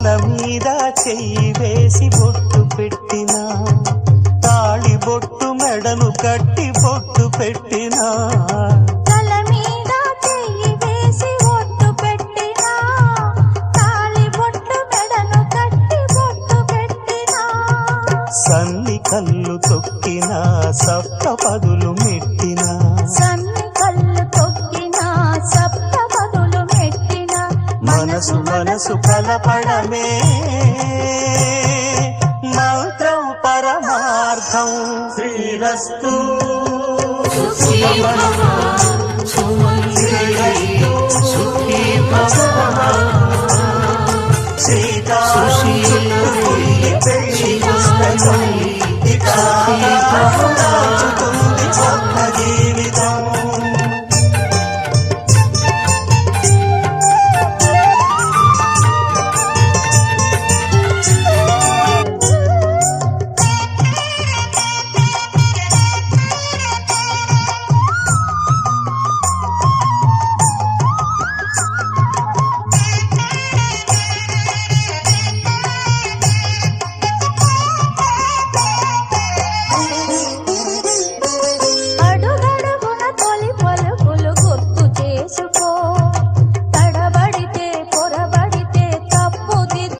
మీద చెయ్యి వేసి బొట్టు పెట్టినా, తాళి బొట్టు మెడను కట్టి బొట్టు పెట్టినా, తల మీద చెయ్యి వేసి బొట్టు పెట్టినా, తాళి బొట్టు మెడను కట్టి బొట్టు పెట్టినా, సన్ని కళ్ళు తొక్కినా సప్త పదులు మెట్టినా, సన్ని కళ్ళు తొక్కినా సప్త పదులు మెట్టినా, మనసు మనసు కలపడమే మంత్రం పరమార్థం. శ్రీరస్తు సుఖీ భవ సుఖీ భవ సీతా సుశీలి పెళ్లి ఇక